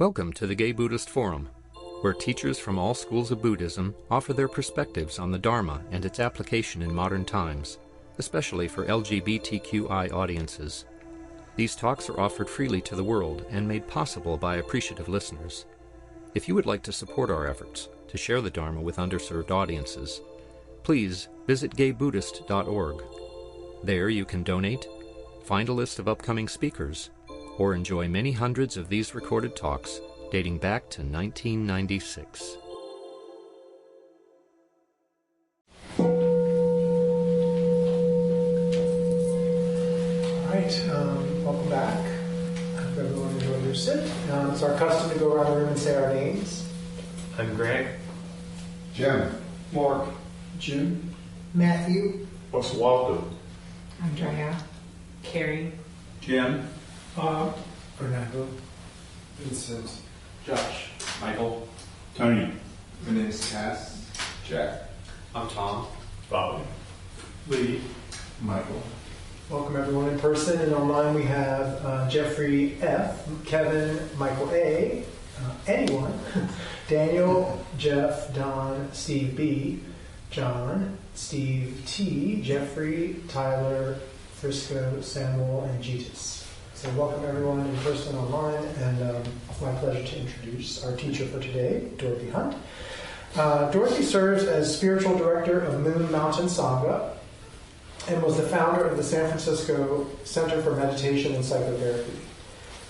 Welcome to the Gay Buddhist Forum, where teachers from all schools of Buddhism offer their perspectives on the Dharma and its application in modern times, especially for LGBTQI audiences. These talks are offered freely to the world and made possible by appreciative listeners. If you would like to support our efforts to share the Dharma with underserved audiences, please visit gaybuddhist.org. There you can donate, find a list of upcoming speakers, or enjoy many hundreds of these recorded talks dating back to 1996. All right, welcome back. I hope everyone enjoyed their sit. It's our custom to go around the room and say our names. I'm Greg. Jim. Mark. Jim. Matthew. Oswaldo. Andrea. Carrie. Jim. Fernando. Vincent. Josh. Michael. Tony. My name is Cass. Jack. I'm Tom. Bobby. Lee. Michael. Welcome everyone in person, and online we have Jeffrey F., Kevin, Michael A., anyone, Daniel, Jeff, Don, Steve B., John, Steve T., Jeffrey, Tyler, Frisco, Samuel, and Jetus. So welcome everyone in person, online, and it's my pleasure to introduce our teacher for today, Dorothy Hunt. Dorothy serves as spiritual director of Moon Mountain Sangha and was the founder of the San Francisco Center for Meditation and Psychotherapy.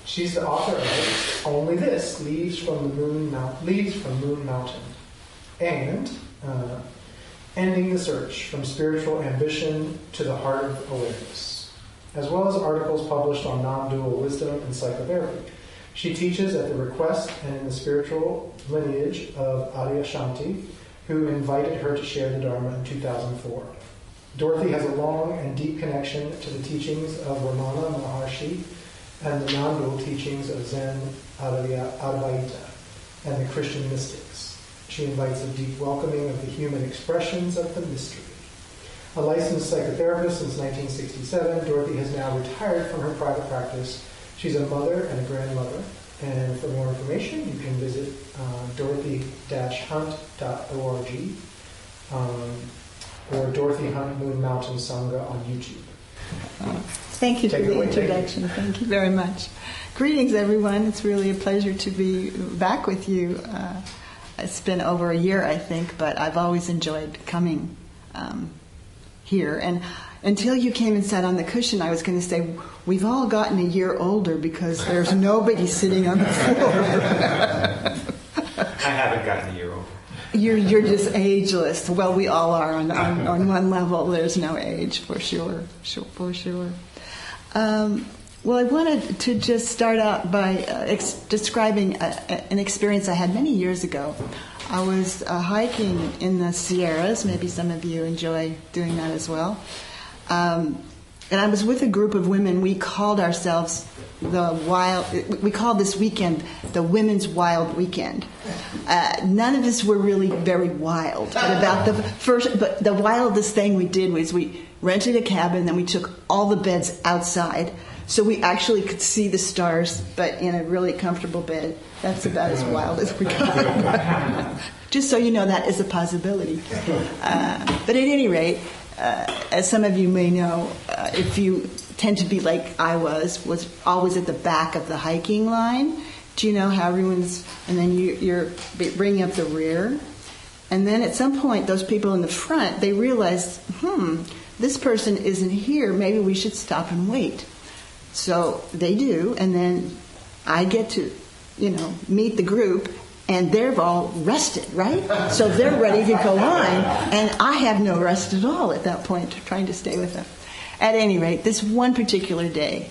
She's the author of Only This Leaves from Moon Mountain, and Ending the Search, From Spiritual Ambition to the Heart of Awareness, as well as articles published on non-dual wisdom and psychotherapy. She teaches at the request and in the spiritual lineage of Adyashanti, who invited her to share the Dharma in 2004. Dorothy has a long and deep connection to the teachings of Ramana Maharshi and the non-dual teachings of Zen Advaita and the Christian mystics. She invites a deep welcoming of the human expressions of the mystery. A licensed psychotherapist since 1967, Dorothy has now retired from her private practice. She's a mother and a grandmother. And for more information, you can visit dorothy-hunt.org or Dorothy Hunt Moon Mountain Sangha on YouTube. Thank you for the introduction. Thank you very much. Greetings, everyone. It's really a pleasure to be back with you. It's been over a year, I think, but I've always enjoyed coming here. And until you came and sat on the cushion, I was going to say, we've all gotten a year older because there's nobody sitting on the floor. I haven't gotten a year older. You're just ageless. Well, we all are on one level. There's no age, for sure. Well, I wanted to just start out by describing an experience I had many years ago. I was hiking in the Sierras. Maybe some of you enjoy doing that as well. And I was with a group of women. We called ourselves we called this weekend the Women's Wild Weekend. None of us were really very wild. But the wildest thing we did was we rented a cabin, and then we took all the beds outside, so we actually could see the stars, but in a really comfortable bed. That's about as wild as we got. Just so you know, that is a possibility. But at any rate, as some of you may know, if you tend to be like I was always at the back of the hiking line. Do you know how everyone's, and then you're bringing up the rear? And then at some point, those people in the front, they realize, this person isn't here. Maybe we should stop and wait. So they do, and then I get to, meet the group, and they're all rested, right? So they're ready to go on, and I have no rest at all at that point, trying to stay with them. At any rate, this one particular day,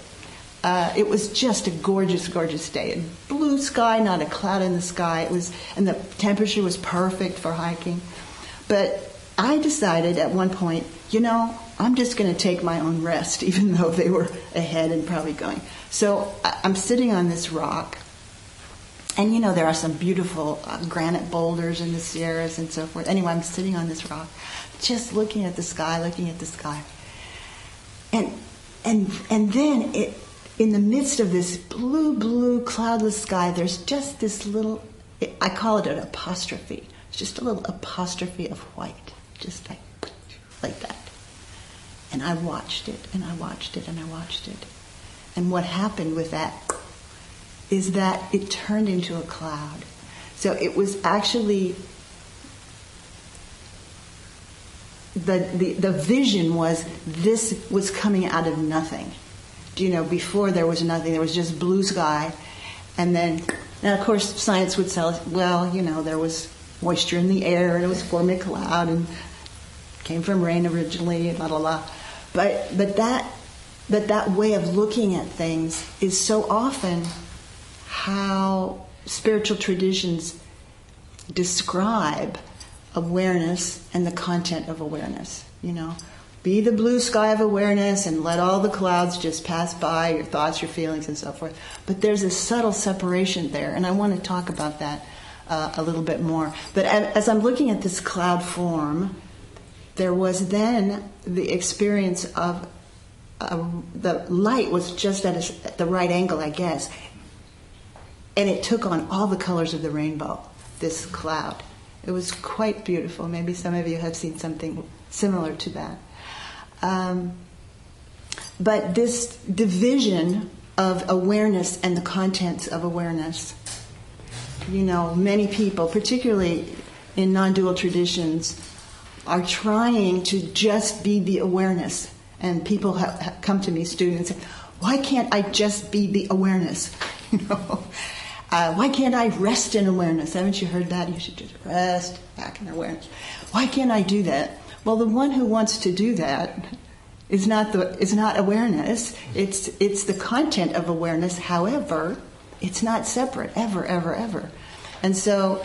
it was just a gorgeous, gorgeous day. A blue sky, not a cloud in the sky. And the temperature was perfect for hiking. But I decided at one point, I'm just going to take my own rest, even though they were ahead and probably going. So I'm sitting on this rock. And there are some beautiful granite boulders in the Sierras and so forth. Anyway, I'm sitting on this rock, just looking at the sky. And then in the midst of this blue, cloudless sky, there's just this little, I call it an apostrophe. It's just a little apostrophe of white, just like that. And I watched it, and I watched it, and I watched it. And what happened with that is that it turned into a cloud. So it was actually, the vision was, this was coming out of nothing. Before there was nothing, there was just blue sky. And then, now of course science would tell us, well, there was moisture in the air and it was forming a cloud and came from rain originally, blah, blah, blah. But that way of looking at things is so often how spiritual traditions describe awareness and the content of awareness. Be the blue sky of awareness and let all the clouds just pass by, your thoughts, your feelings, and so forth. But there's a subtle separation there, and I want to talk about that a little bit more. But as I'm looking at this cloud form, there was then the experience of the light was just at the right angle, I guess, and it took on all the colors of the rainbow, this cloud. It was quite beautiful. Maybe some of you have seen something similar to that. But this division of awareness and the contents of awareness, many people, particularly in non-dual traditions, are trying to just be the awareness. And people have come to me, students, and say, why can't I just be the awareness? Why can't I rest in awareness? Haven't you heard that? You should just rest back in awareness. Why can't I do that? Well, the one who wants to do that is not awareness. It's the content of awareness. However, it's not separate ever, ever, ever. And so,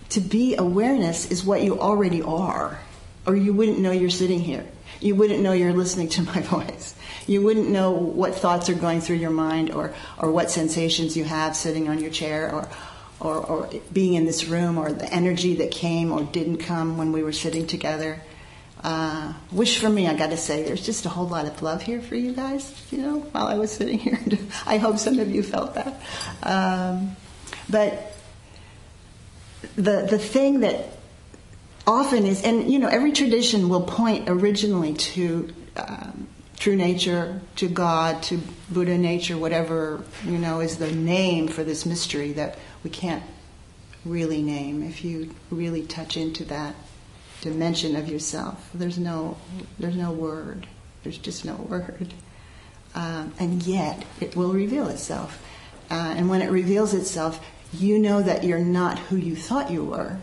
to be awareness is what you already are, or you wouldn't know you're sitting here. You wouldn't know you're listening to my voice. You wouldn't know what thoughts are going through your mind, or what sensations you have sitting on your chair, or being in this room, or the energy that came or didn't come when we were sitting together. Which for me, I got to say, there's just a whole lot of love here for you guys, while I was sitting here. I hope some of you felt that. But the thing that often is, and every tradition will point originally to true nature, to God, to Buddha nature, whatever, is the name for this mystery that we can't really name. If you really touch into that dimension of yourself, there's no word. There's just no word. And yet, it will reveal itself. And when it reveals itself, you know that you're not who you thought you were.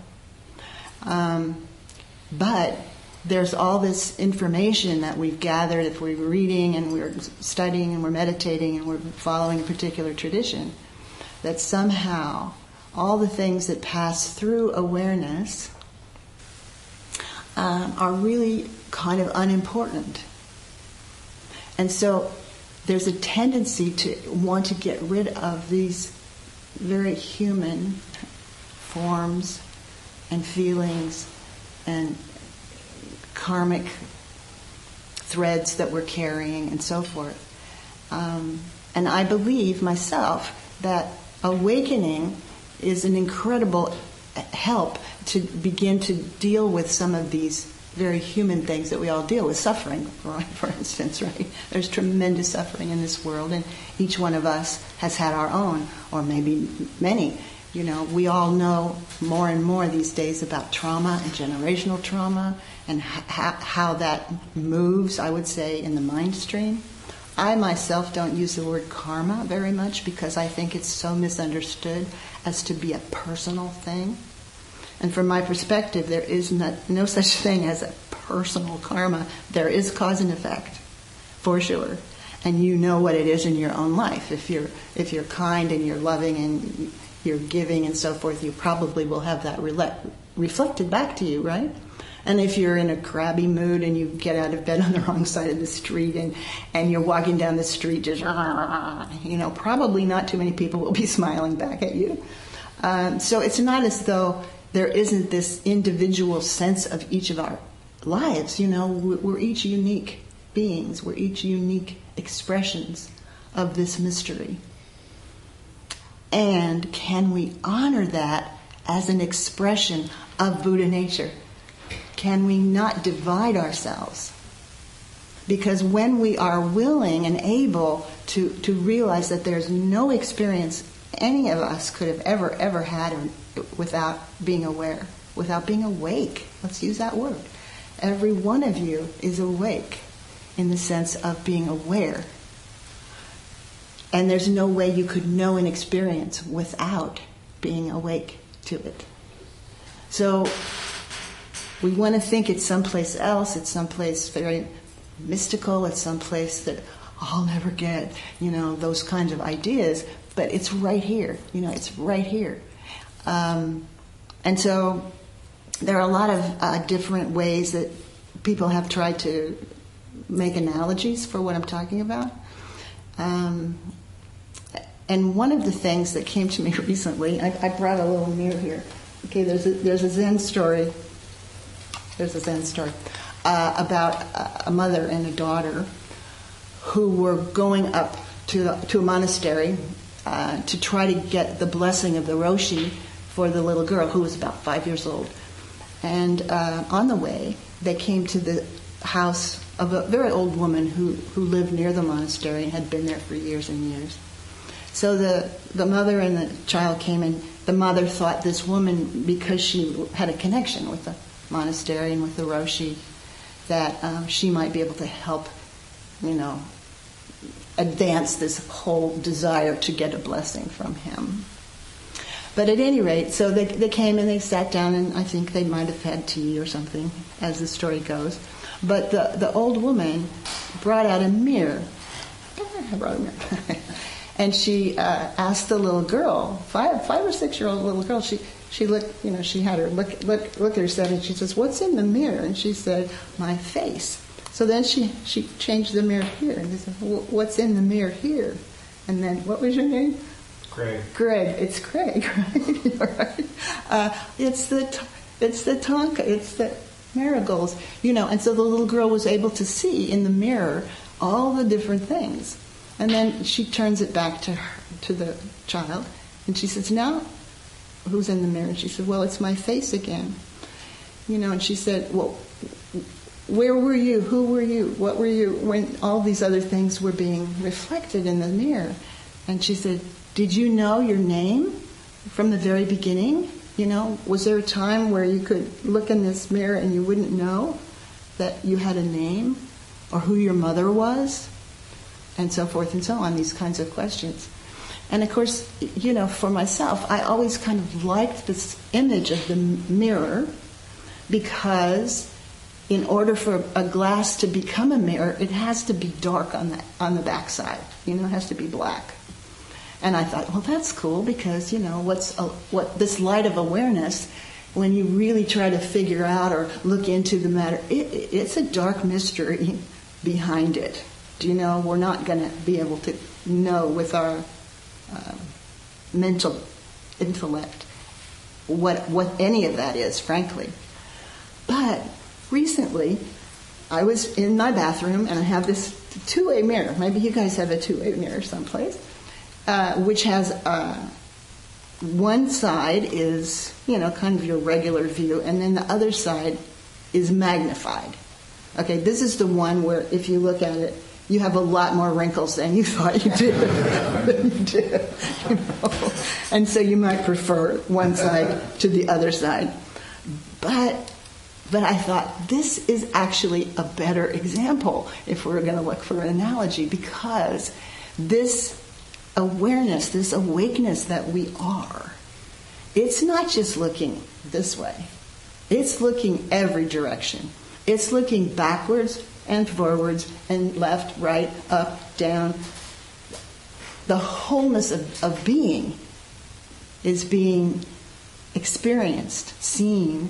But there's all this information that we've gathered if we're reading and we're studying and we're meditating and we're following a particular tradition, that somehow all the things that pass through awareness are really kind of unimportant. And so there's a tendency to want to get rid of these very human forms and feelings and karmic threads that we're carrying and so forth. And I believe myself that awakening is an incredible help to begin to deal with some of these very human things that we all deal with. Suffering, for instance, right? There's tremendous suffering in this world, and each one of us has had our own, or maybe many. We all know more and more these days about trauma and generational trauma and how that moves, I would say, in the mind stream. I myself don't use the word karma very much because I think it's so misunderstood as to be a personal thing. And from my perspective, there is no such thing as a personal karma. There is cause and effect, for sure. And you know what it is in your own life. If you're kind and you're loving and you're giving and so forth, you probably will have that reflected back to you, right? And if you're in a crabby mood and you get out of bed on the wrong side of the street and you're walking down the street just, probably not too many people will be smiling back at you. So it's not as though there isn't this individual sense of each of our lives. We're each unique beings. We're each unique expressions of this mystery? And can we honor that as an expression of Buddha nature? Can we not divide ourselves? Because when we are willing and able to realize that there's no experience any of us could have ever had without being aware, without being awake, let's use that word. Every one of you is awake in the sense of being aware. And there's no way you could know an experience without being awake to it. So we want to think it's someplace else, it's someplace very mystical, it's someplace that I'll never get, those kinds of ideas, but it's right here, it's right here. And so there are a lot of different ways that people have tried to make analogies for what I'm talking about. And one of the things that came to me recently, I brought a little mirror here. Okay, there's a Zen story. There's a Zen story about a mother and a daughter who were going up to a monastery to try to get the blessing of the Roshi for the little girl who was about 5 years old. And on the way, they came to the house of a very old woman who lived near the monastery and had been there for years and years. So the mother and the child came, and the mother thought this woman, because she had a connection with the monastery and with the Roshi, that she might be able to help, advance this whole desire to get a blessing from him. But at any rate, so they came and they sat down, and I think they might have had tea or something, as the story goes. But the old woman brought out a mirror. I brought a mirror. And she asked the little girl, 5 or 6 year old little girl, she looked, she had her look at herself, and she says, "What's in the mirror?" And she said, "My face." So then she changed the mirror here, and they said, "What's in the mirror here?" And then, what was your name? Greg. Greg. It's Greg, right? You're right. It's the tonka. It's the marigolds. And so the little girl was able to see in the mirror all the different things. And then she turns it back to the child, and she says, "Now, who's in the mirror?" And she said, "Well, it's my face again." And she said, "Well, where were you? Who were you? What were you when all these other things were being reflected in the mirror?" And she said, "Did you know your name from the very beginning? Was there a time where you could look in this mirror and you wouldn't know that you had a name, or who your mother was?" And so forth and so on, these kinds of questions. And of course, for myself, I always kind of liked this image of the mirror, because in order for a glass to become a mirror, it has to be dark on the backside. It has to be black. And I thought, well, that's cool, because what this light of awareness, when you really try to figure out or look into the matter, it's a dark mystery behind it. We're not going to be able to know with our mental intellect what any of that is, frankly. But recently, I was in my bathroom, and I have this two-way mirror. Maybe you guys have a two-way mirror someplace, which has one side is, kind of your regular view, and then the other side is magnified. Okay, this is the one where if you look at it, you have a lot more wrinkles than you thought you did. And so you might prefer one side to the other side. But I thought, this is actually a better example if we're going to look for an analogy, because this awareness, this awakeness that we are, it's not just looking this way. It's looking every direction. It's looking backwards and forwards and left, right, up, down. The wholeness of being is being experienced, seeing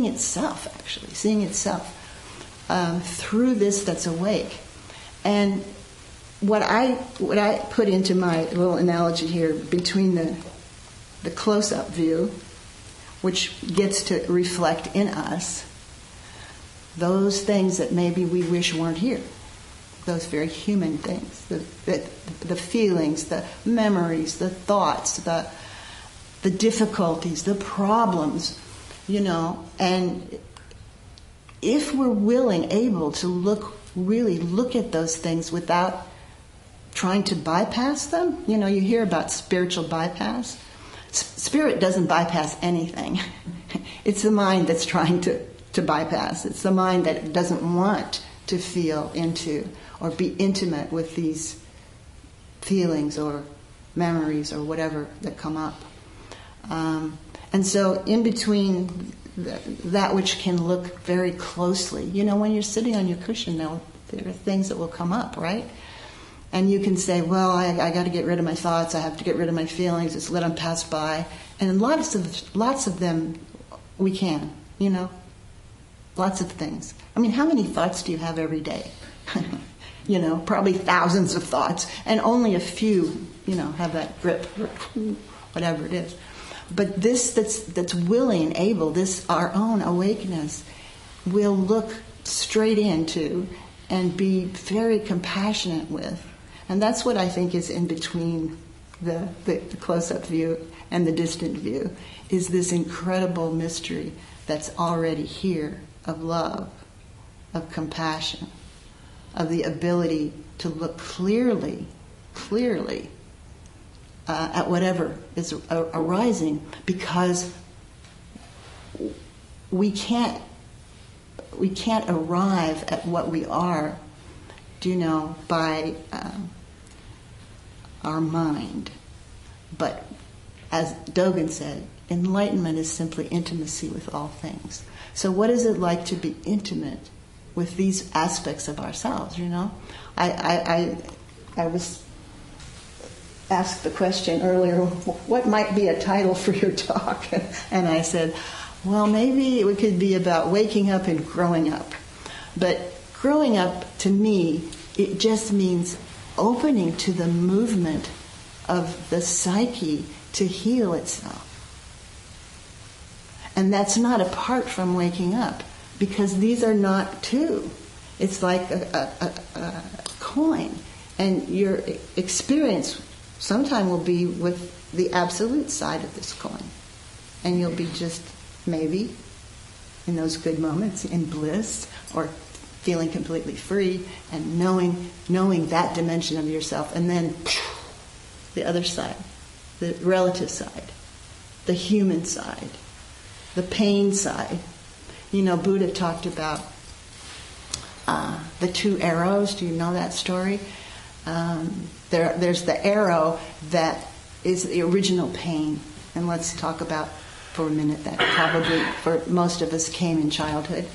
itself, actually, seeing itself through this that's awake. And what I put into my little analogy here between the close-up view, which gets to reflect in us those things that maybe we wish weren't here. those very human things, the feelings, the memories, the thoughts, the difficulties, the problems, and if we're willing, able to really look at those things without trying to bypass them. You hear about spiritual bypass. Spirit doesn't bypass anything. It's the mind that's trying to bypass. It's the mind that doesn't want to feel into or be intimate with these feelings or memories or whatever that come up. And so in between that which can look very closely, when you're sitting on your cushion now, there are things that will come up, right? And you can say, well, I got to get rid of my thoughts. I have to get rid of my feelings. Just let them pass by. And lots of them we can, lots of things. I mean, how many thoughts do you have every day? Probably thousands of thoughts, and only a few, have that grip, whatever it is. But this that's willing, able, this our own awakeness, will look straight into and be very compassionate with. And that's what I think is in between the close-up view and the distant view, is this incredible mystery that's already here of love, of compassion, of the ability to look clearly at whatever is arising, because we can't arrive at what we are, by our mind. But as Dogen said, enlightenment is simply intimacy with all things. So what is it like to be intimate with these aspects of ourselves, I was asked the question earlier, what might be a title for your talk? And I said, well, maybe it could be about waking up and growing up. But growing up, to me, it just means opening to the movement of the psyche to heal itself. And that's not apart from waking up, because these are not two. It's like a coin. And your experience sometime will be with the absolute side of this coin. And you'll be just maybe in those good moments in bliss, or feeling completely free and knowing that dimension of yourself. And then the other side, the relative side, the human side, the pain side. Buddha talked about the two arrows. Do you know that story? There's the arrow that is the original pain. And let's talk about for a minute that probably for most of us came in childhood,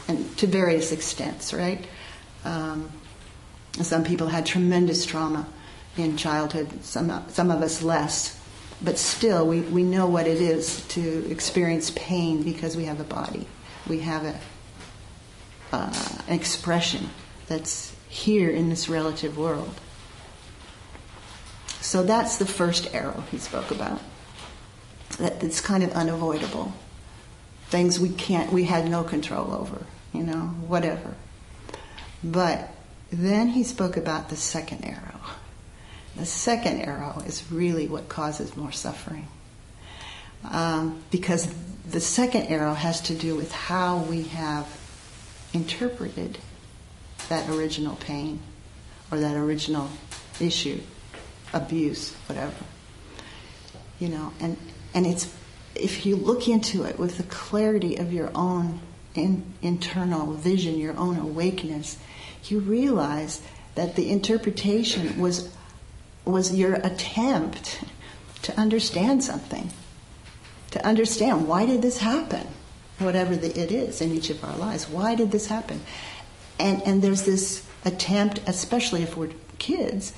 and to various extents, right? Some people had tremendous trauma in childhood, some of us less. But still, we know what it is to experience pain because we have a body. We have an expression that's here in this relative world. So that's the first arrow he spoke about. It's kind of unavoidable. Things we had no control over, whatever. But then he spoke about the second arrow. The second arrow is really what causes more suffering. Because the second arrow has to do with how we have interpreted that original pain or that original issue, abuse, whatever. And it's, if you look into it with the clarity of your own internal vision, your own awakeness, you realize that the interpretation was your attempt to understand something, to understand why did this happen, whatever it is in each of our lives. Why did this happen? And there's this attempt, especially if we're kids,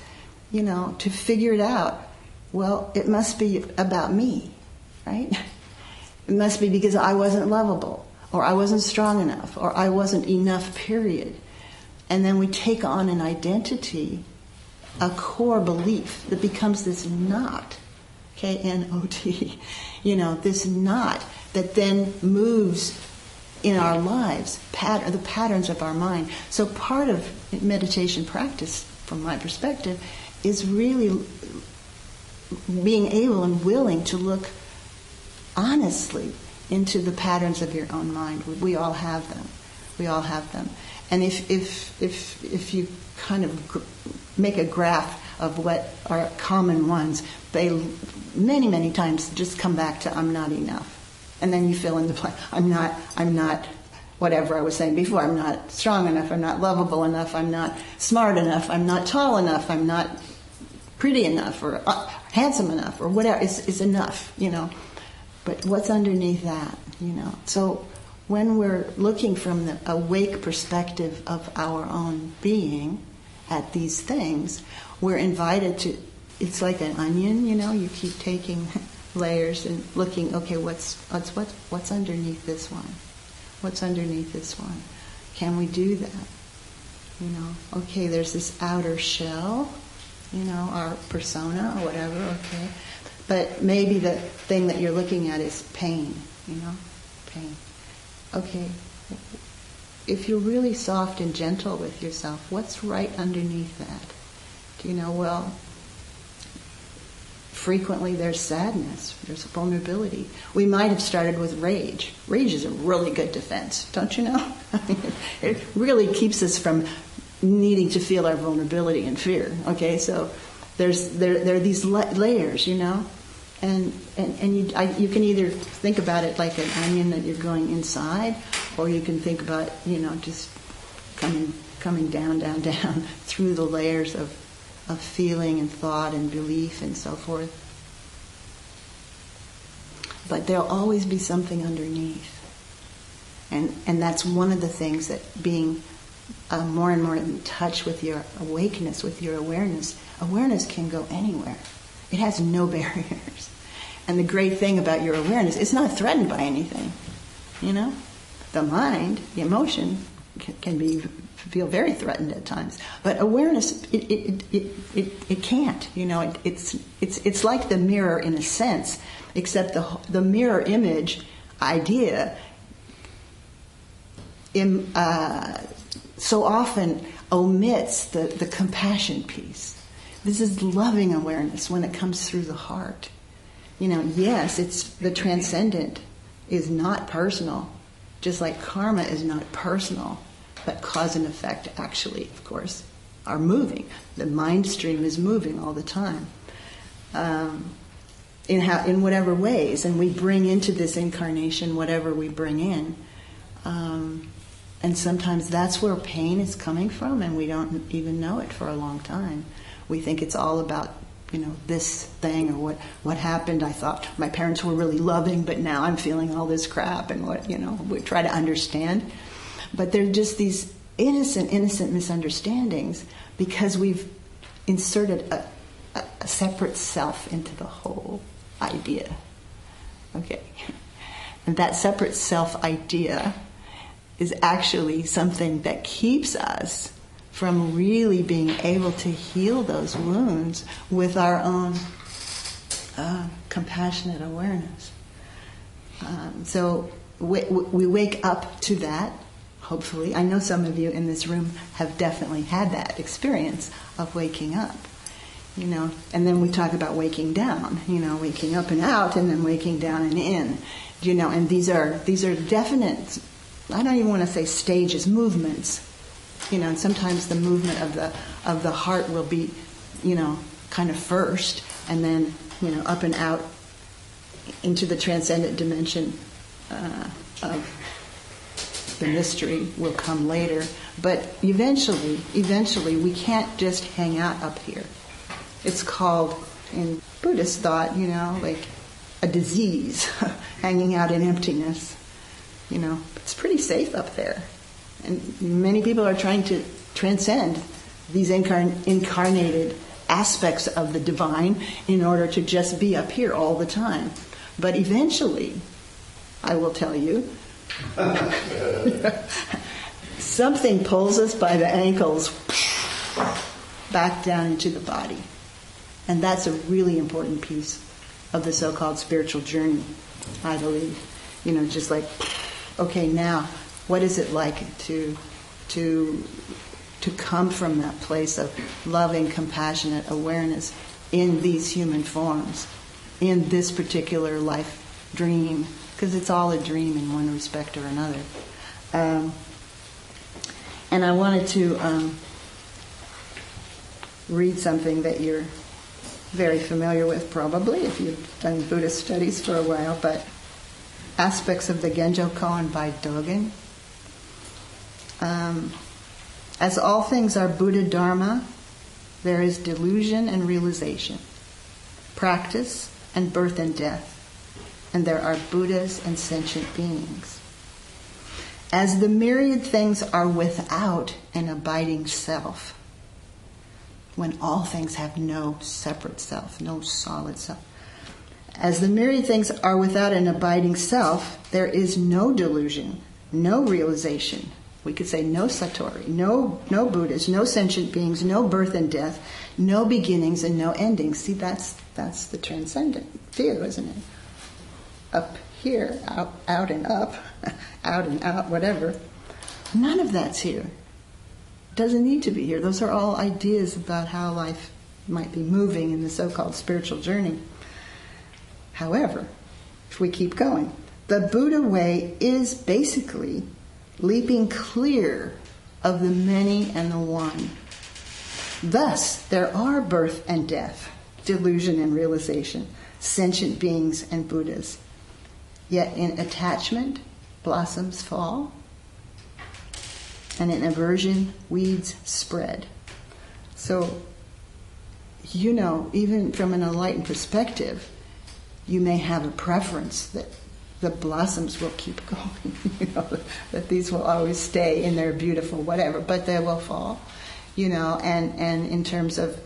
to figure it out. Well, it must be about me, right? It must be because I wasn't lovable, or I wasn't strong enough, or I wasn't enough, period. And then we take on an identity, a core belief that becomes this knot, K-N-O-T, this knot that then moves in our lives, the patterns of our mind. So part of meditation practice, from my perspective, is really being able and willing to look honestly into the patterns of your own mind. We all have them. We all have them. And if you kind of make a graph of what are common ones, they many times just come back to I'm not enough. And then you fill in the blank. I'm not whatever I was saying before. I'm not strong enough. I'm not lovable enough. I'm not smart enough. I'm not tall enough. I'm not pretty enough or handsome enough or whatever is enough, But what's underneath that, So when we're looking from the awake perspective of our own being at these things, we're invited to, it's like an onion, you keep taking layers and looking, okay, what's underneath this one? What's underneath this one? Can we do that? Okay, there's this outer shell, our persona or whatever, okay. But maybe the thing that you're looking at is pain, pain. Okay, if you're really soft and gentle with yourself, what's right underneath that? Well, frequently there's sadness, there's vulnerability. We might have started with rage. Rage is a really good defense, don't you know? It really keeps us from needing to feel our vulnerability and fear. Okay, so there are these layers, and you can either think about it like an onion that you're going inside, or you can think about just coming down through the layers of feeling and thought and belief and so forth. But there'll always be something underneath, and that's one of the things that being more and more in touch with your awakeness, with your awareness can go anywhere. It has no barriers. And the great thing about your awareness, it's not threatened by anything. The mind, the emotion, can feel very threatened at times. But awareness, it can't. It's like the mirror in a sense, except the mirror image idea so often omits the compassion piece. This is loving awareness when it comes through the heart. Yes, it's the transcendent is not personal, just like karma is not personal, but cause and effect actually, of course, are moving. The mind stream is moving all the time, in whatever ways, and we bring into this incarnation whatever we bring in. And sometimes that's where pain is coming from, and we don't even know it for a long time. We think it's all about, this thing or what happened. I thought my parents were really loving, but now I'm feeling all this crap, and we try to understand. But they're just these innocent misunderstandings because we've inserted a separate self into the whole idea. Okay. And that separate self idea is actually something that keeps us from really being able to heal those wounds with our own compassionate awareness. So we wake up to that, hopefully. I know some of you in this room have definitely had that experience of waking up, and then we talk about waking down, waking up and out, and then waking down and in, and these are definite, I don't even want to say stages, movements. And sometimes the movement of the heart will be, kind of first, and then, up and out into the transcendent dimension of the mystery will come later. But eventually, we can't just hang out up here. It's called, in Buddhist thought, like a disease, hanging out in emptiness. It's pretty safe up there. And many people are trying to transcend these incarnated aspects of the divine in order to just be up here all the time. But eventually, I will tell you, something pulls us by the ankles back down into the body. And that's a really important piece of the so-called spiritual journey, I believe. Just like okay, now what is it like to come from that place of loving, compassionate awareness in these human forms, in this particular life dream, because it's all a dream in one respect or another. And I wanted to read something that you're very familiar with, probably, if you've done Buddhist studies for a while, but Aspects of the Genjo Koan by Dogen. As all things are Buddha Dharma, there is delusion and realization, practice and birth and death, and there are Buddhas and sentient beings. As the myriad things are without an abiding self, when all things have no separate self, no solid self. As the myriad things are without an abiding self, there is no delusion, no realization. We could say no satori, no Buddhas, no sentient beings, no birth and death, no beginnings and no endings. See, that's the transcendent view, isn't it? Up here, out and up, out and out, whatever. None of that's here. Doesn't need to be here. Those are all ideas about how life might be moving in the so-called spiritual journey. However, if we keep going, the Buddha way is basically leaping clear of the many and the one. Thus, there are birth and death, delusion and realization, sentient beings and Buddhas. Yet in attachment, blossoms fall, and in aversion, weeds spread. So, even from an enlightened perspective, you may have a preference that the blossoms will keep going, that these will always stay in their beautiful whatever, but they will fall, and in terms of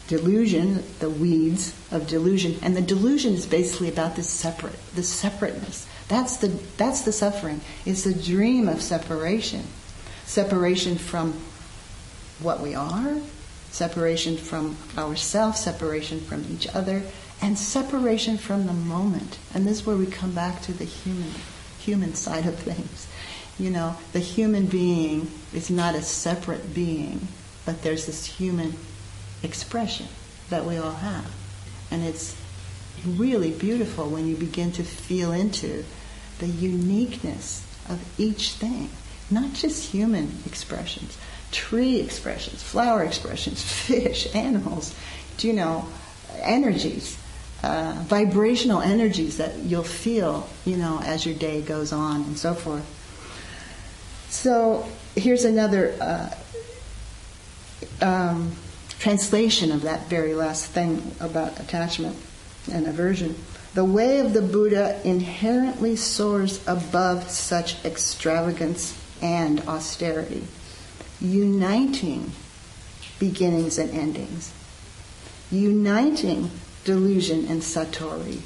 delusion, the weeds of delusion, and the delusion is basically about the separateness. That's the suffering. It's a dream of separation from what we are, separation from ourselves, separation from each other, and separation from the moment. And this is where we come back to the human side of things. The human being is not a separate being, but there's this human expression that we all have. And it's really beautiful when you begin to feel into the uniqueness of each thing. Not just human expressions, tree expressions, flower expressions, fish, animals, energies, vibrational energies that you'll feel, as your day goes on and so forth. So here's another translation of that very last thing about attachment and aversion. The way of the Buddha inherently soars above such extravagance and austerity, uniting beginnings and endings, uniting delusion and satori,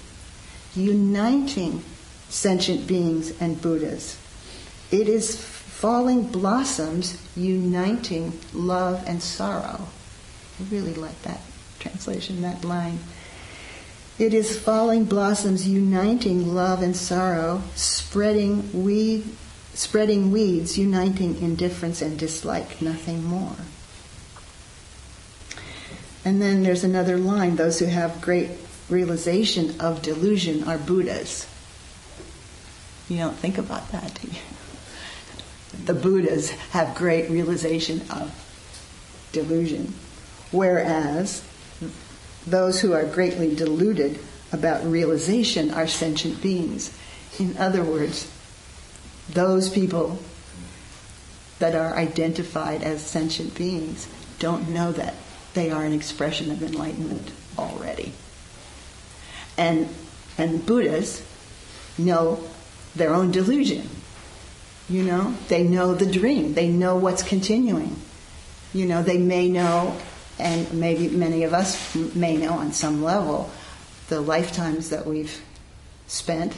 uniting sentient beings and Buddhas. It is falling blossoms uniting love and sorrow. I really like that translation, that line. It is falling blossoms uniting love and sorrow, spreading weeds uniting indifference and dislike, nothing more. And then there's another line, those who have great realization of delusion are Buddhas. You don't think about that, do you? The Buddhas have great realization of delusion, whereas those who are greatly deluded about realization are sentient beings. In other words, those people that are identified as sentient beings don't know that they are an expression of enlightenment already. And Buddhas know their own delusion. They know the dream. They know what's continuing. They may know, and maybe many of us may know on some level, the lifetimes that we've spent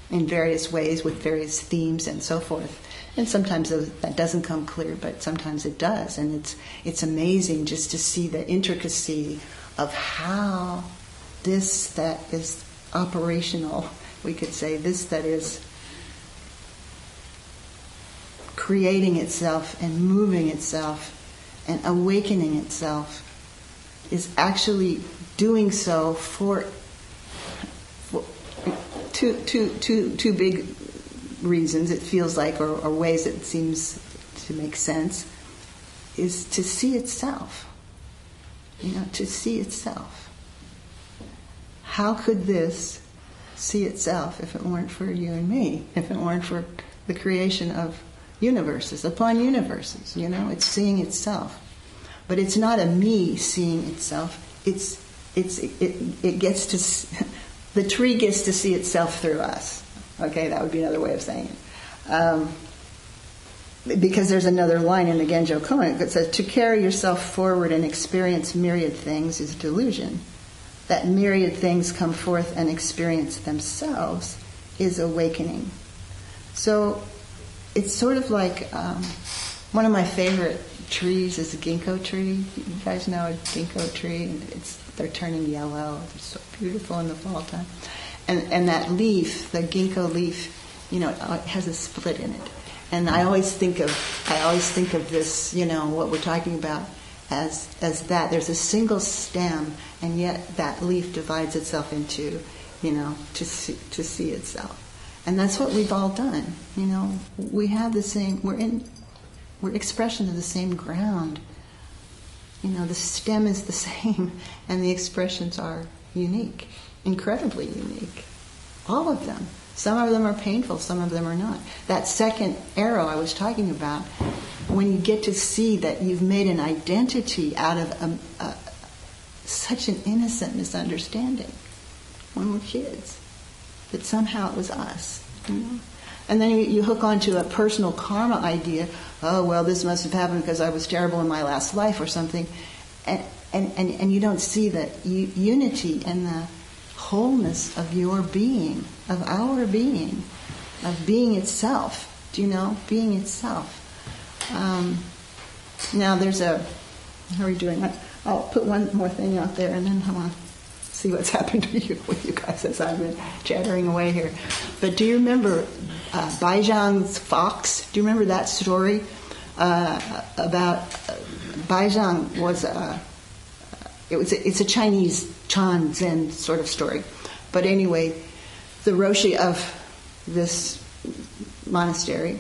in various ways with various themes and so forth. And sometimes that doesn't come clear, but sometimes it does. And it's amazing just to see the intricacy of how this that is operational, we could say, this that is creating itself and moving itself and awakening itself is actually doing so for two big reasons, it feels like, or ways it seems to make sense, is to see itself. To see itself. How could this see itself if it weren't for you and me? If it weren't for the creation of universes upon universes? It's seeing itself. But it's not a me seeing itself. It gets to, the tree gets to see itself through us. Okay, that would be another way of saying it. Because there's another line in the Genjo Koan that says, to carry yourself forward and experience myriad things is delusion. That myriad things come forth and experience themselves is awakening. So it's sort of like one of my favorite trees is a ginkgo tree. You guys know a ginkgo tree? They're turning yellow. They're so beautiful in the fall time. And that leaf, the ginkgo leaf, it has a split in it. And I always think of this, what we're talking about as that. There's a single stem, and yet that leaf divides itself into, to see itself. And that's what we've all done. We have the same. We're expression of the same ground. The stem is the same, and the expressions are unique, incredibly unique. All of them. Some of them are painful, some of them are not. That second arrow I was talking about, when you get to see that you've made an identity out of such an innocent misunderstanding when we're kids, that somehow it was us. And then you hook onto a personal karma idea. Oh, well, this must have happened because I was terrible in my last life or something. And you don't see that unity and the wholeness of your being, of our being, of being itself. Do you know? Being itself. Now there's how are we doing? I'll put one more thing out there and then I want to see what's happened to you with you guys as I've been chattering away here. But do you remember Baizhang's fox? Do you remember that story about Baizhang was it's a Chinese Chan Zen sort of story. But anyway, the Roshi of this monastery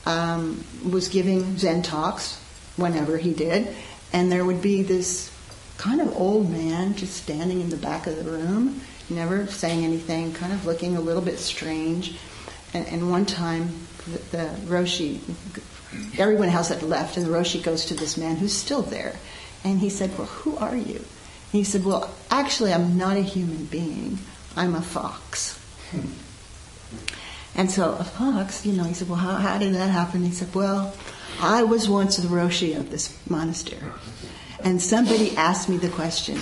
was giving Zen talks whenever he did, and there would be this kind of old man just standing in the back of the room, never saying anything, kind of looking a little bit strange. And one time, the Roshi, everyone else had left, and the Roshi goes to this man who's still there. And he said, well, who are you? And he said, well, actually, I'm not a human being. I'm a fox. And so a fox, he said, well, how did that happen? He said, well, I was once the Roshi of this monastery. And somebody asked me the question,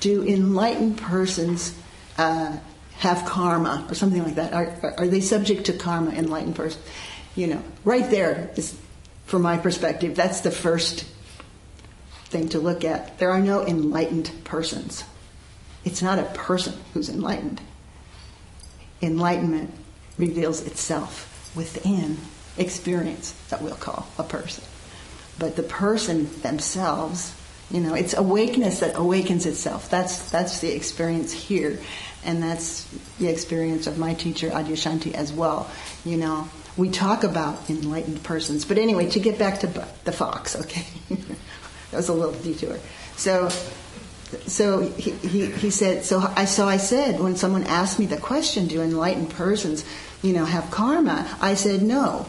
do enlightened persons have karma or something like that? Are they subject to karma, enlightened persons? Right there is, from my perspective, that's the first thing to look at. There are no enlightened persons. It's not a person who's enlightened. Enlightenment reveals itself within experience that we'll call a person. But the person themselves, it's awakeness that awakens itself. That's the experience here. And that's the experience of my teacher, Adyashanti, as well. We talk about enlightened persons. But anyway, to get back to the fox, okay? That was a little detour. So he said, so I said, when someone asked me the question, do enlightened persons, have karma? I said no.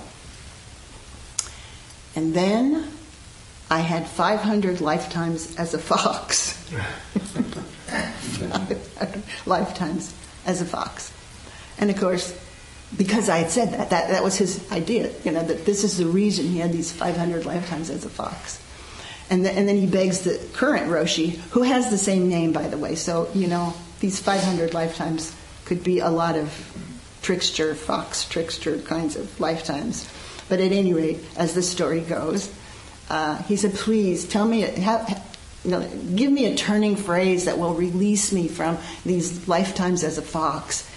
And then I had 500 lifetimes as a fox. Lifetimes as a fox. And of course, because I had said that was his idea, that this is the reason he had these 500 lifetimes as a fox. And then he begs the current Roshi, who has the same name, by the way. So, these 500 lifetimes could be a lot of fox trickster kinds of lifetimes. But at any rate, as the story goes, he said, please tell me, give me a turning phrase that will release me from these lifetimes as a fox.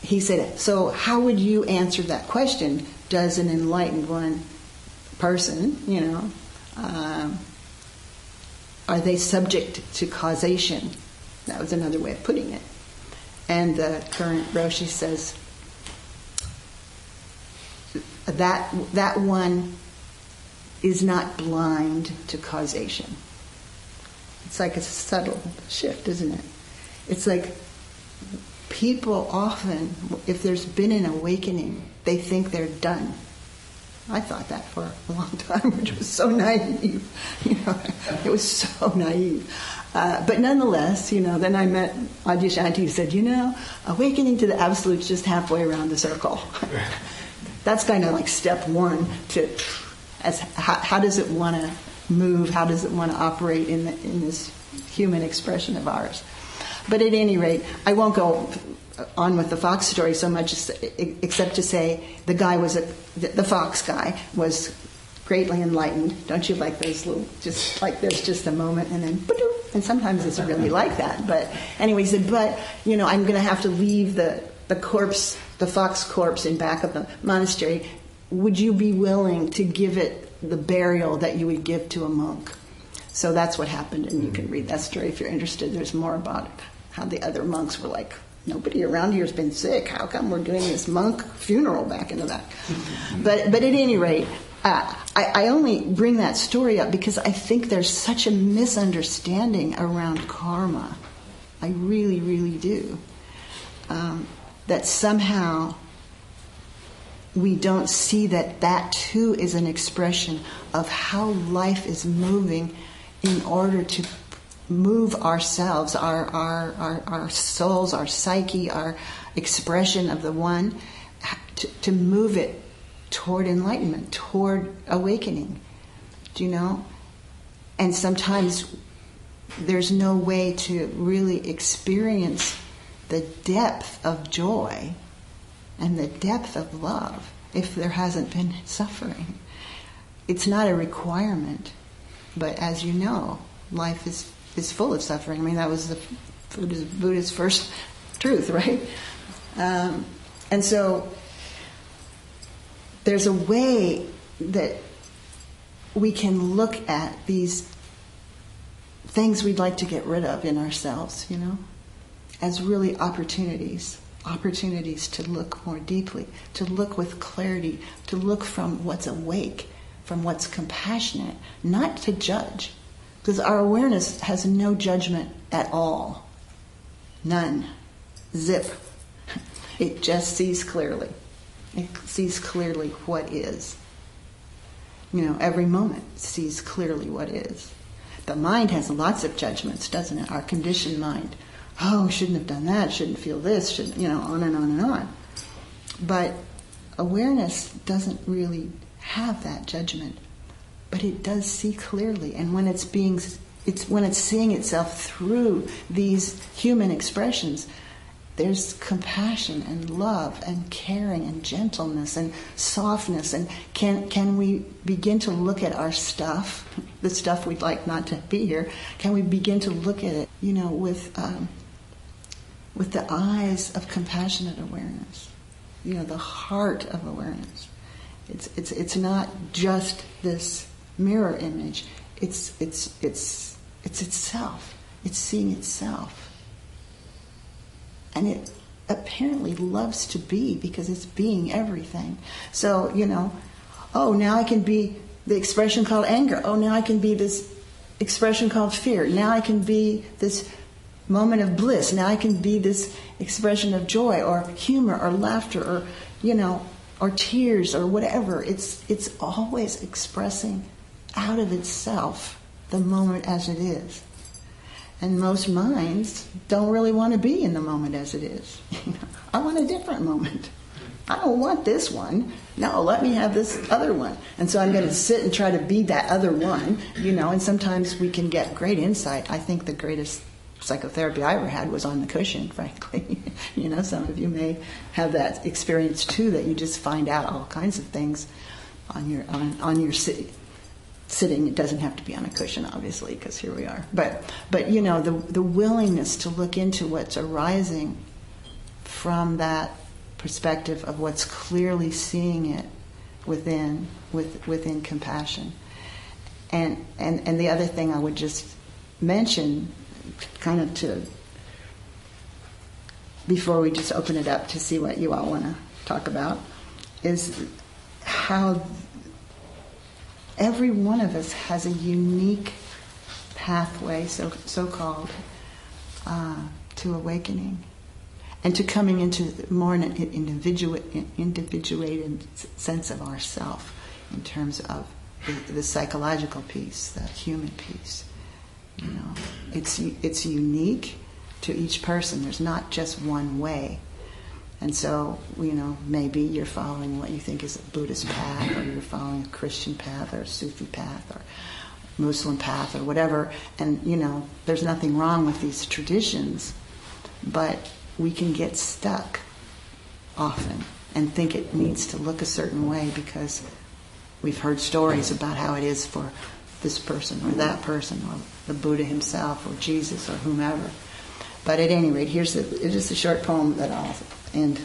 He said, so how would you answer that question? Does an enlightened one person, are they subject to causation? That was another way of putting it. And the current Roshi says that one is not blind to causation. It's like a subtle shift, isn't it? It's like people often, if there's been an awakening, they think they're done. I thought that for a long time, which was so naive. It was so naive. But nonetheless, then I met Adyashanti, who said, awakening to the absolute's just halfway around the circle. That's kind of like step one to how does it want to move? How does it want to operate in this human expression of ours? But at any rate, I won't go on with the fox story so much except to say the fox guy was greatly enlightened. Don't you like those little, just like there's just a moment and then, and sometimes it's really like that. But anyway, he said, I'm going to have to leave the corpse, the fox corpse in back of the monastery. Would you be willing to give it the burial that you would give to a monk? So that's what happened, and you can read that story if you're interested. There's more about it, how the other monks were like, nobody around here has been sick. How come we're doing this monk funeral back in the back? But at any rate, I only bring that story up because I think there's such a misunderstanding around karma. I really, really do. That somehow we don't see that too is an expression of how life is moving in order to move ourselves, our souls, our psyche, our expression of the one, to move it toward enlightenment, toward awakening. Do you know? And sometimes there's no way to really experience the depth of joy and the depth of love if there hasn't been suffering. It's not a requirement, but as you know, life is full of suffering. I mean, that was the Buddha's first truth, right? And so there's a way that we can look at these things we'd like to get rid of in ourselves, as really opportunities to look more deeply, to look with clarity, to look from what's awake, from what's compassionate, not to judge. Because our awareness has no judgment at all. None. Zip. It just sees clearly. It sees clearly what is. Every moment sees clearly what is. The mind has lots of judgments, doesn't it? Our conditioned mind. Oh, shouldn't have done that, shouldn't feel this, shouldn't, on and on and on. But awareness doesn't really have that judgment. But it does see clearly, and when it's seeing itself through these human expressions, there's compassion and love and caring and gentleness and softness. And can we begin to look at our stuff, the stuff we'd like not to be here? Can we begin to look at it, with the eyes of compassionate awareness, the heart of awareness? It's not just this mirror image. It's itself. It's seeing itself. And it apparently loves to be because it's being everything. So, now I can be the expression called anger. Oh, now I can be this expression called fear. Now I can be this moment of bliss. Now I can be this expression of joy or humor or laughter or, or tears or whatever. It's always expressing out of itself the moment as it is. And most minds don't really want to be in the moment as it is. I want a different moment. I don't want this one. No, let me have this other one. And so I'm going to sit and try to be that other one, and sometimes we can get great insight. I think the greatest psychotherapy I ever had was on the cushion, frankly. Some of you may have that experience too, that you just find out all kinds of things on your sitting. It doesn't have to be on a cushion, obviously, because here we are. But the willingness to look into what's arising from that perspective of what's clearly seeing it within compassion. And the other thing I would just mention, kind of before we just open it up to see what you all want to talk about, is how every one of us has a unique pathway, so-called, to awakening and to coming into more an individuated sense of ourself in terms of the psychological piece, the human piece. You know, it's unique to each person. There's not just one way. And so, you know, maybe you're following what you think is a Buddhist path, or you're following a Christian path, or a Sufi path, or Muslim path, or whatever. And, you know, there's nothing wrong with these traditions, but we can get stuck often and think it needs to look a certain way because we've heard stories about how it is for this person or that person, or the Buddha himself, or Jesus, or whomever. But at any rate, here's just a short poem that I'll end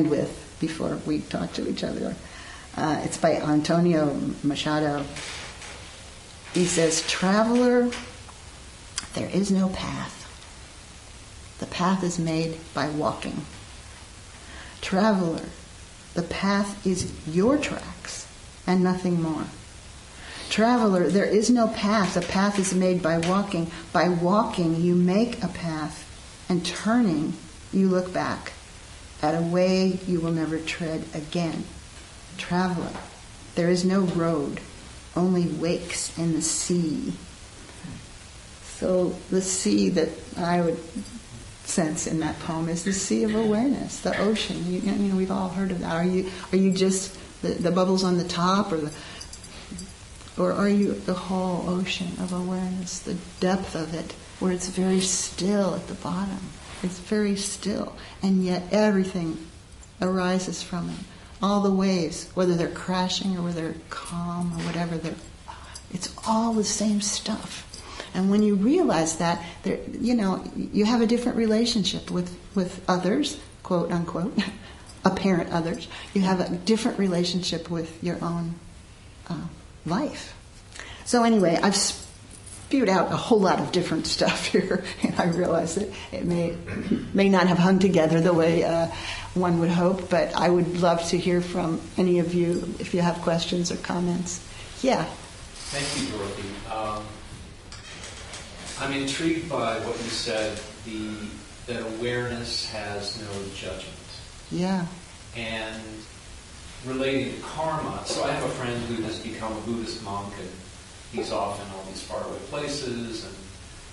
with before we talk to each other. It's by Antonio Machado. He says, "Traveler, there is no path. The path is made by walking. Traveler, the path is your tracks and nothing more. Traveler, there is no path. The path is made by walking. By walking, you make a path, and turning, you look back at a way you will never tread again. Traveler, there is no road, only wakes in the sea." So the sea that I would sense in that poem is the sea of awareness, the ocean. You know, we've all heard of that. Are you just the bubbles on the top, or are you the whole ocean of awareness, the depth of it, where it's very still at the bottom? It's very still, and yet everything arises from it. All the waves, whether they're crashing or whether they're calm or whatever, it's all the same stuff. And when you realize that, you know, you have a different relationship with others, quote unquote, apparent others. You have a different relationship with your own life. So anyway, I've spewed out a whole lot of different stuff here, and I realize that it may not have hung together the way one would hope, but I would love to hear from any of you if you have questions or comments. Yeah. Thank you, Dorothy. I'm intrigued by what you said, that awareness has no judgment. Yeah. And relating to karma, so I have a friend who has become a Buddhist monk, and he's off in all these faraway places, and,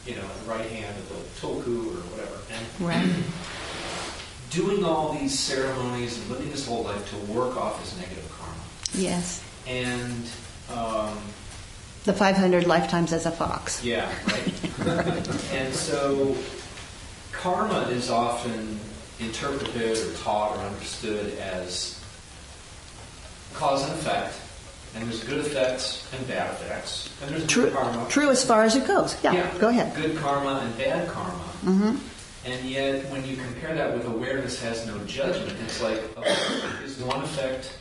you know, at the right hand of the tulku or whatever. And right. Doing all these ceremonies and living his whole life to work off his negative karma. Yes. And the 500 lifetimes as a fox. yeah, right. And so karma is often interpreted or taught or understood as cause and effect, and there's good effects and bad effects, and there's good karma. True as far as it goes. Yeah, go ahead. Good karma and bad karma. Mm-hmm. And yet, when you compare that with awareness has no judgment, it's like, is one effect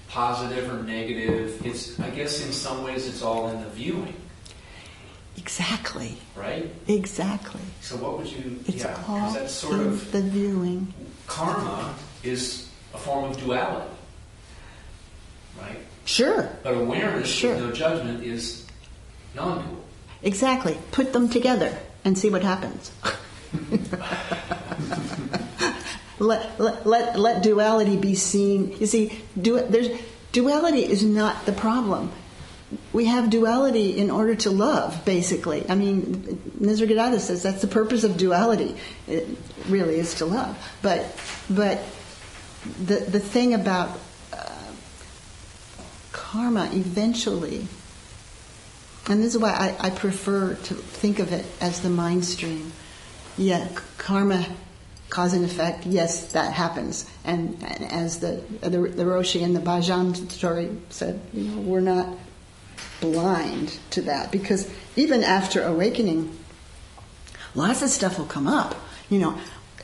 positive or negative? I guess in some ways it's all in the viewing. Exactly. Right? Exactly. So what would you... It's yeah, all that's sort in of... the viewing. Karma is a form of duality. Right? Sure. But awareness with no judgment is non-dual. Exactly. Put them together and see what happens. Let duality be seen. You see, duality is not the problem. We have duality in order to love, basically. I mean, Nisargadatta says that's the purpose of duality. It really is to love. But the thing about karma eventually, and this is why I prefer to think of it as the mind stream. Yeah, karma, cause and effect, yes, that happens. And as the Roshi in the Bhajan story said, you know, we're not blind to that, because even after awakening, lots of stuff will come up. You know,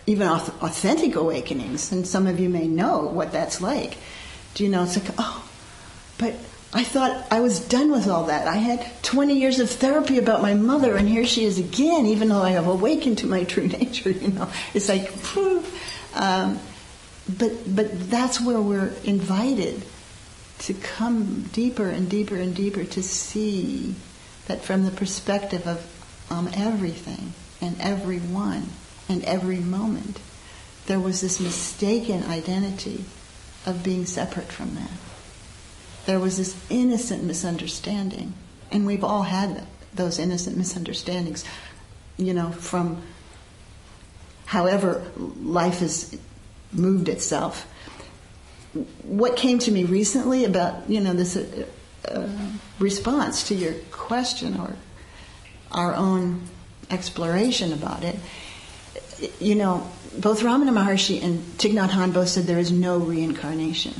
even authentic awakenings, and some of you may know what that's like. Do you know, it's like, oh, but I thought I was done with all that. I had 20 years of therapy about my mother, and here she is again, even though I have awakened to my true nature, you know. It's like, whew. But that's where we're invited to come deeper and deeper and deeper to see that from the perspective of everything and everyone and every moment, there was this mistaken identity of being separate from that. There was this innocent misunderstanding, and we've all had those innocent misunderstandings, you know, from however life has moved itself. What came to me recently about, you know, this response to your question or our own exploration about it, you know, both Ramana Maharshi and Thich Nhat Hanh both said there is no reincarnation.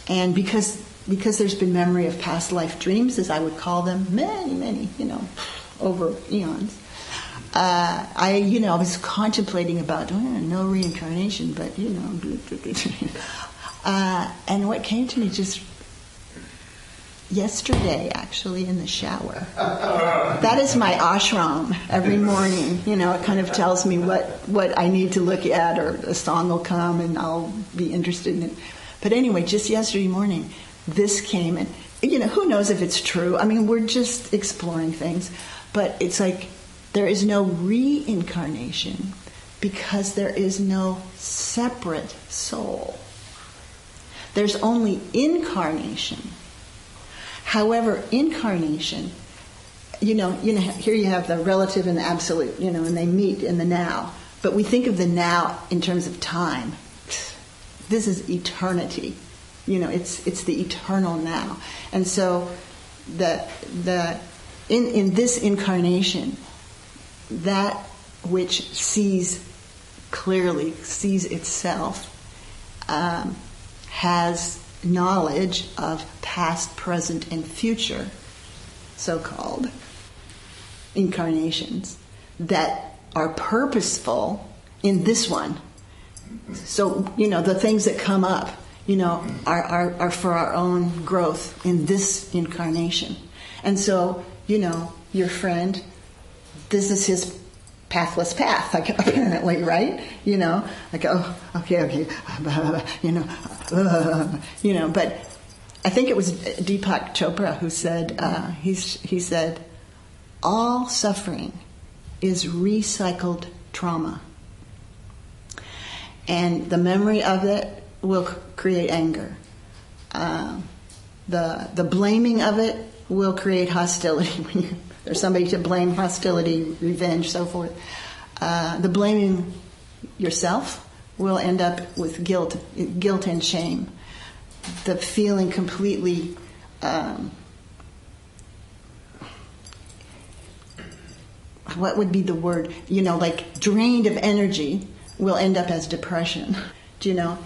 And because there's been memory of past life dreams, as I would call them, many, you know, over eons, I was contemplating about no reincarnation, but, you know, and what came to me just yesterday, actually, in the shower. That is my ashram every morning. You know, it kind of tells me what I need to look at, or a song will come and I'll be interested in it. But anyway, just yesterday morning, this came, and, you know, who knows if it's true? I mean, we're just exploring things. But it's like there is no reincarnation because there is no separate soul. There's only incarnation. However, incarnation, you know, here you have the relative and the absolute, you know, and they meet in the now. But we think of the now in terms of time. This is eternity. You know, it's the eternal now. And so in this incarnation, that which sees clearly, sees itself, has knowledge of past, present, and future, so-called incarnations that are purposeful in this one. So, you know, the things that come up, you know, are for our own growth in this incarnation. And so, you know, your friend, this is his pathless path, like, apparently, right? You know, like, oh, okay, you know, but I think it was Deepak Chopra who said, he said, all suffering is recycled trauma. And the memory of it will create anger. The blaming of it will create hostility. When there's somebody to blame, hostility, revenge, so forth. The blaming yourself will end up with guilt and shame. The feeling completely what would be the word? You know, like drained of energy will end up as depression. Do you know?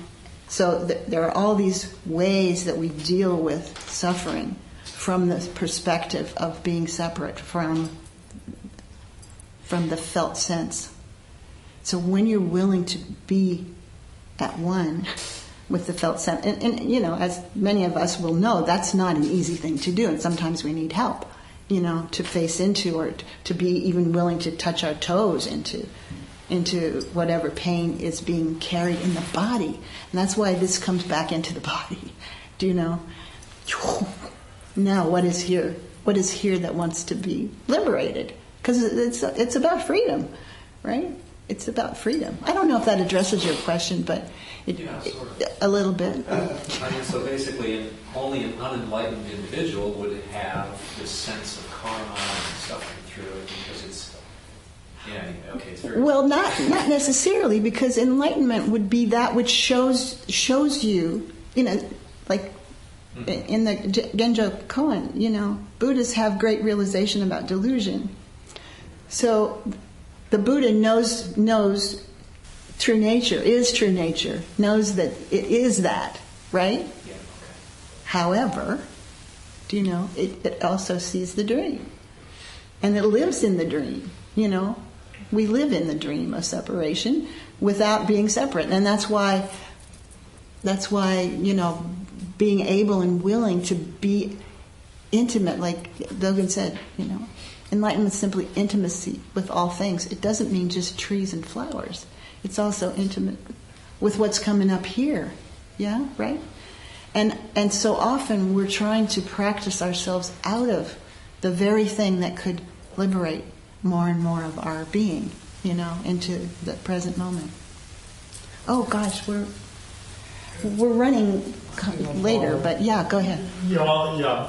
So there are all these ways that we deal with suffering from the perspective of being separate from the felt sense. So when you're willing to be at one with the felt sense, and you know, as many of us will know, that's not an easy thing to do, and sometimes we need help, you know, to face into, or to be even willing to touch our toes into whatever pain is being carried in the body. And that's why this comes back into the body. Do you know? Now, what is here? What is here that wants to be liberated? Because it's about freedom, right? It's about freedom. I don't know if that addresses your question, but sort of. A little bit. I mean, so basically, only an unenlightened individual would have this sense of karma and suffering through it, because it's it's very well, not necessarily, because enlightenment would be that which shows you, you know, like in the Genjo Koan, you know, Buddhists have great realization about delusion. So the Buddha knows true nature, is true nature, knows that it is that, right? Yeah, okay. However, do you know, it also sees the dream. And it lives in the dream, you know. We live in the dream of separation without being separate. And that's why, you know, being able and willing to be intimate, like Dogen said, enlightenment is simply intimacy with all things. It doesn't mean just trees and flowers. It's also intimate with what's coming up here. Yeah, right? And so often we're trying to practice ourselves out of the very thing that could liberate more and more of our being, into the present moment. Oh gosh, we're running later, but yeah, go ahead. Yeah,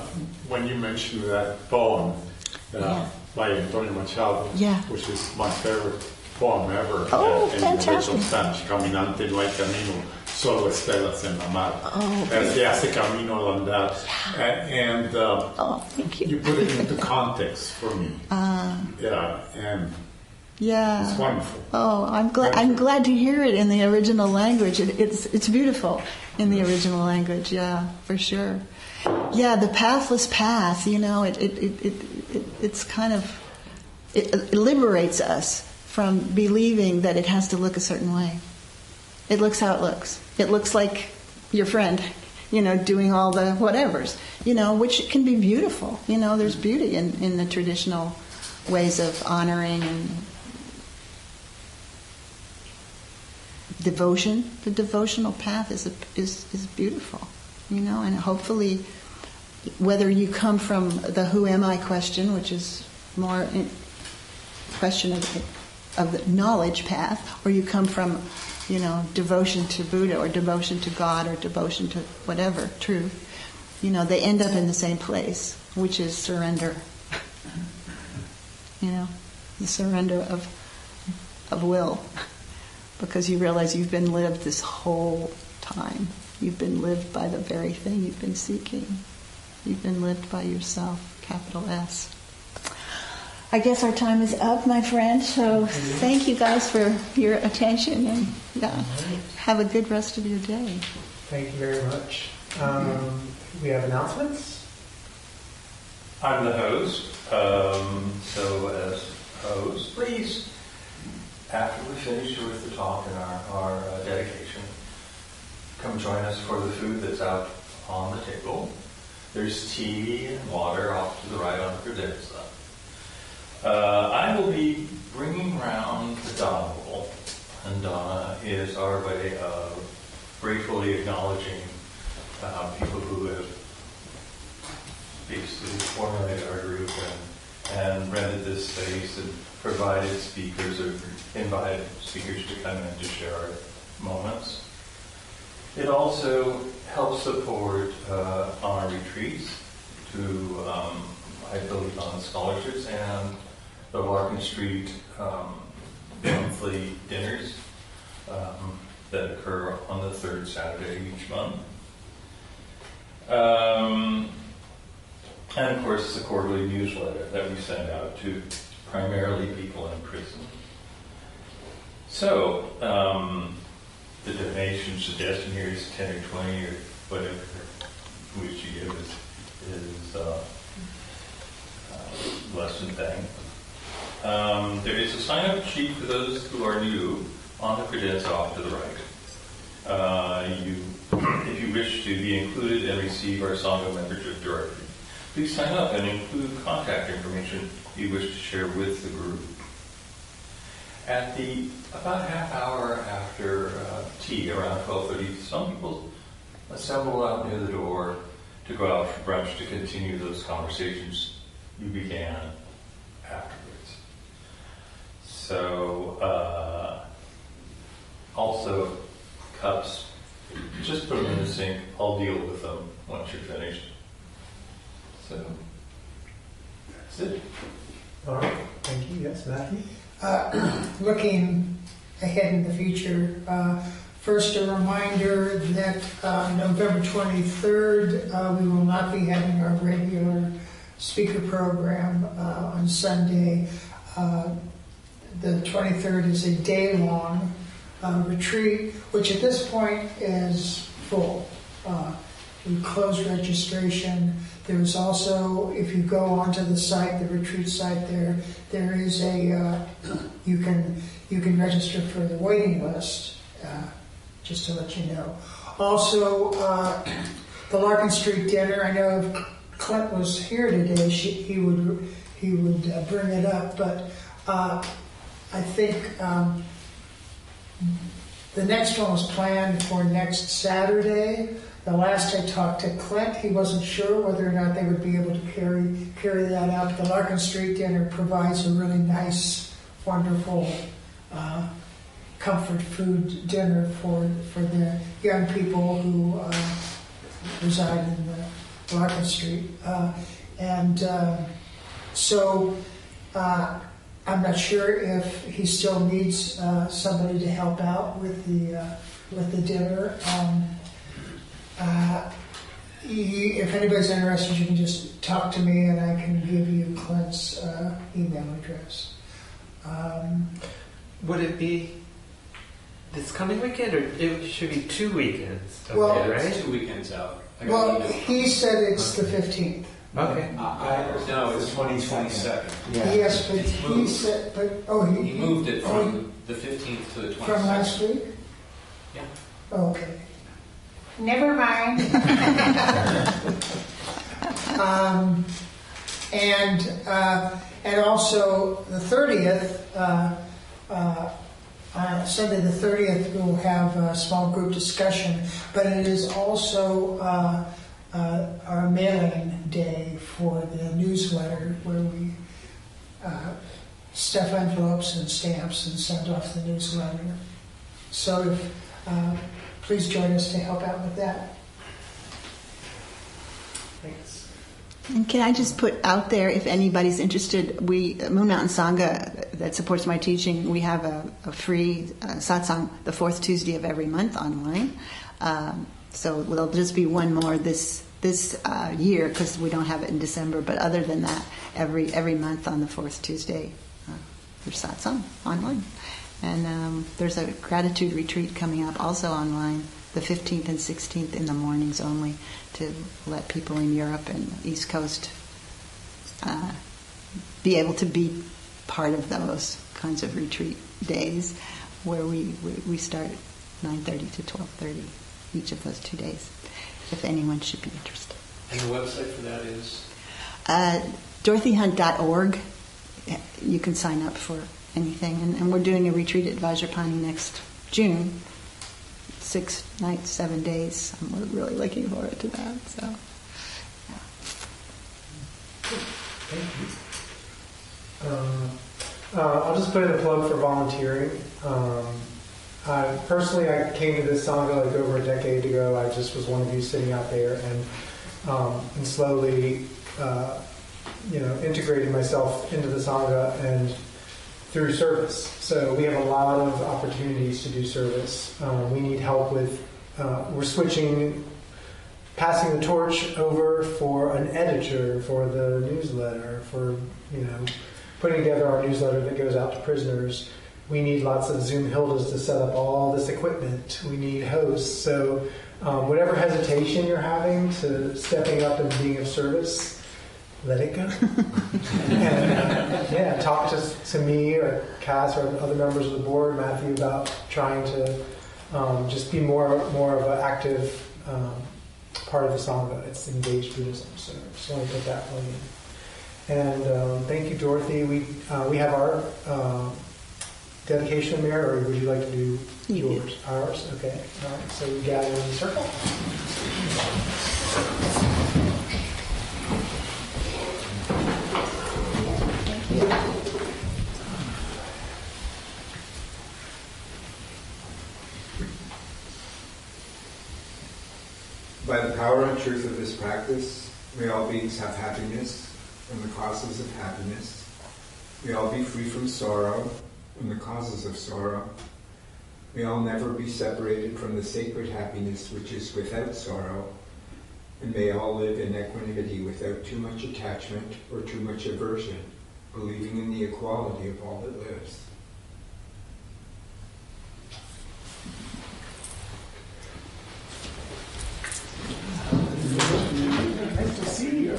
when you mentioned that poem by Antonio Machado, which is my favorite poem ever, in the original Spanish, Caminante no hay camino, solo estelas en la mar. Se hace camino al andar. And thank you. You put it into context for me. It's wonderful. Oh, I'm glad to hear it in the original language. It's beautiful in the original language. Yeah, for sure. Yeah, the pathless path. It's kind of it liberates us from believing that it has to look a certain way. It looks how it looks. It looks like your friend, doing all the whatevers, which can be beautiful. There's beauty in the traditional ways of honoring and devotion. The devotional path is beautiful, and hopefully, whether you come from the who am I question, which is more a question of the knowledge path, or you come from, devotion to Buddha or devotion to God or devotion to whatever truth, they end up in the same place, which is surrender. The surrender of will. Because you realize you've been lived this whole time. You've been lived by the very thing you've been seeking. You've been lived by yourself, capital S. I guess our time is up, my friend. So thank you guys for your attention, and have a good rest of your day. Thank you very much. We have announcements. I'm the host. So as host, please, after we finish with the talk and our dedication, come join us for the food that's out on the table. There's tea and water off to the right on the credenza. I will be bringing round the Donna bowl, and Donna is our way of gratefully acknowledging people who have basically formulated our group and rented this space and provided speakers or invited speakers to come in to share our moments. It also helps support our retreats to, I believe, on scholarships and the Larkin Street monthly dinners that occur on the third Saturday each month. And of course, the quarterly newsletter that we send out to primarily people in prison. So, the donation suggestion here is 10 or 20 or whatever which you give is less than thing. There is a sign-up sheet for those who are new on the credenza off to the right. If you wish to be included and receive our Sangha membership directory, please sign up and include contact information you wish to share with the group. At the about half hour after tea, around 12:30, some people assemble out near the door to go out for brunch to continue those conversations you began afterwards. So, also cups, just put them in the sink. I'll deal with them once you're finished. So, that's it. All right. Thank you. Yes, Matthew? Looking ahead in the future, first a reminder that November 23rd, we will not be having our regular speaker program on Sunday. The 23rd is a day-long retreat, which at this point is full. We closed registration. There's also, if you go onto the site, the retreat site there is a, you can register for the waiting list, just to let you know. Also, the Larkin Street dinner, I know if Clint was here today, he would bring it up, but I think the next one was planned for next Saturday. The last I talked to Clint, he wasn't sure whether or not they would be able to carry that out. The Larkin Street dinner provides a really nice, wonderful comfort food dinner for the young people who reside in the Larkin Street. So I'm not sure if he still needs somebody to help out with the dinner. If anybody's interested, you can just talk to me and I can give you Clint's email address. Would it be this coming weekend, or it should be 2 weekends? Okay, Well, right? It's 2 weekends out. Well, he said it's the 15th. Okay. No, it's 22nd. Yes, but he said, He moved it from the 15th to the 22nd. From last week? Yeah. Okay. Never mind. And also the 30th, Sunday the 30th, we'll have a small group discussion, but it is also our mailing day for the newsletter where we stuff envelopes and stamps and send off the newsletter. So please join us to help out with that. Thanks. And can I just put out there, if anybody's interested, Moon Mountain Sangha, that supports my teaching, we have a free satsang the fourth Tuesday of every month online. So there'll just be one more this year because we don't have it in December. But other than that, every month on the fourth Tuesday, there's satsang online. And there's a gratitude retreat coming up also online, the 15th and 16th in the mornings only, to let people in Europe and East Coast be able to be part of those kinds of retreat days where we start at 9:30 to 12:30 each of those 2 days, if anyone should be interested. And the website for that is? dorothyhunt.org. You can sign up for anything. And we're doing a retreat at Vajrapani next June. 6 nights, 7 days. I'm really looking forward to that. So, yeah. Thank you. I'll just put in a plug for volunteering. I came to this Sangha like over a decade ago. I just was one of you sitting out there and slowly, integrated myself into the Sangha and through service. So we have a lot of opportunities to do service. We need help with, we're passing the torch over for an editor for the newsletter, for, putting together our newsletter that goes out to prisoners. We need lots of Zoom Hildas to set up all this equipment. We need hosts. So whatever hesitation you're having to stepping up and being of service, let it go. And talk to me or Cass or other members of the board, Matthew, about trying to just be more of an active part of the Sangha. It's engaged Buddhism, so just want to put that one in. And thank you, Dorothy. We have our dedication there, or would you like to do yours? Ours? Okay. All right. So we gather in a circle. By the power and truth of this practice, may all beings have happiness from the causes of happiness. May all be free from sorrow from the causes of sorrow. May all never be separated from the sacred happiness which is without sorrow. And may all live in equanimity without too much attachment or too much aversion, believing in the equality of all that lives. Nice to see you.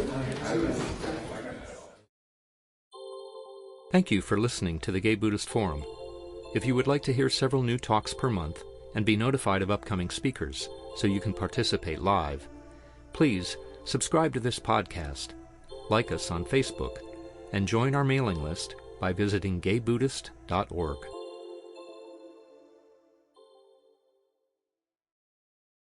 Thank you for listening to the Gay Buddhist Forum. If you would like to hear several new talks per month and be notified of upcoming speakers so you can participate live, Please subscribe to this podcast, like us on Facebook, and join our mailing list by visiting gaybuddhist.org.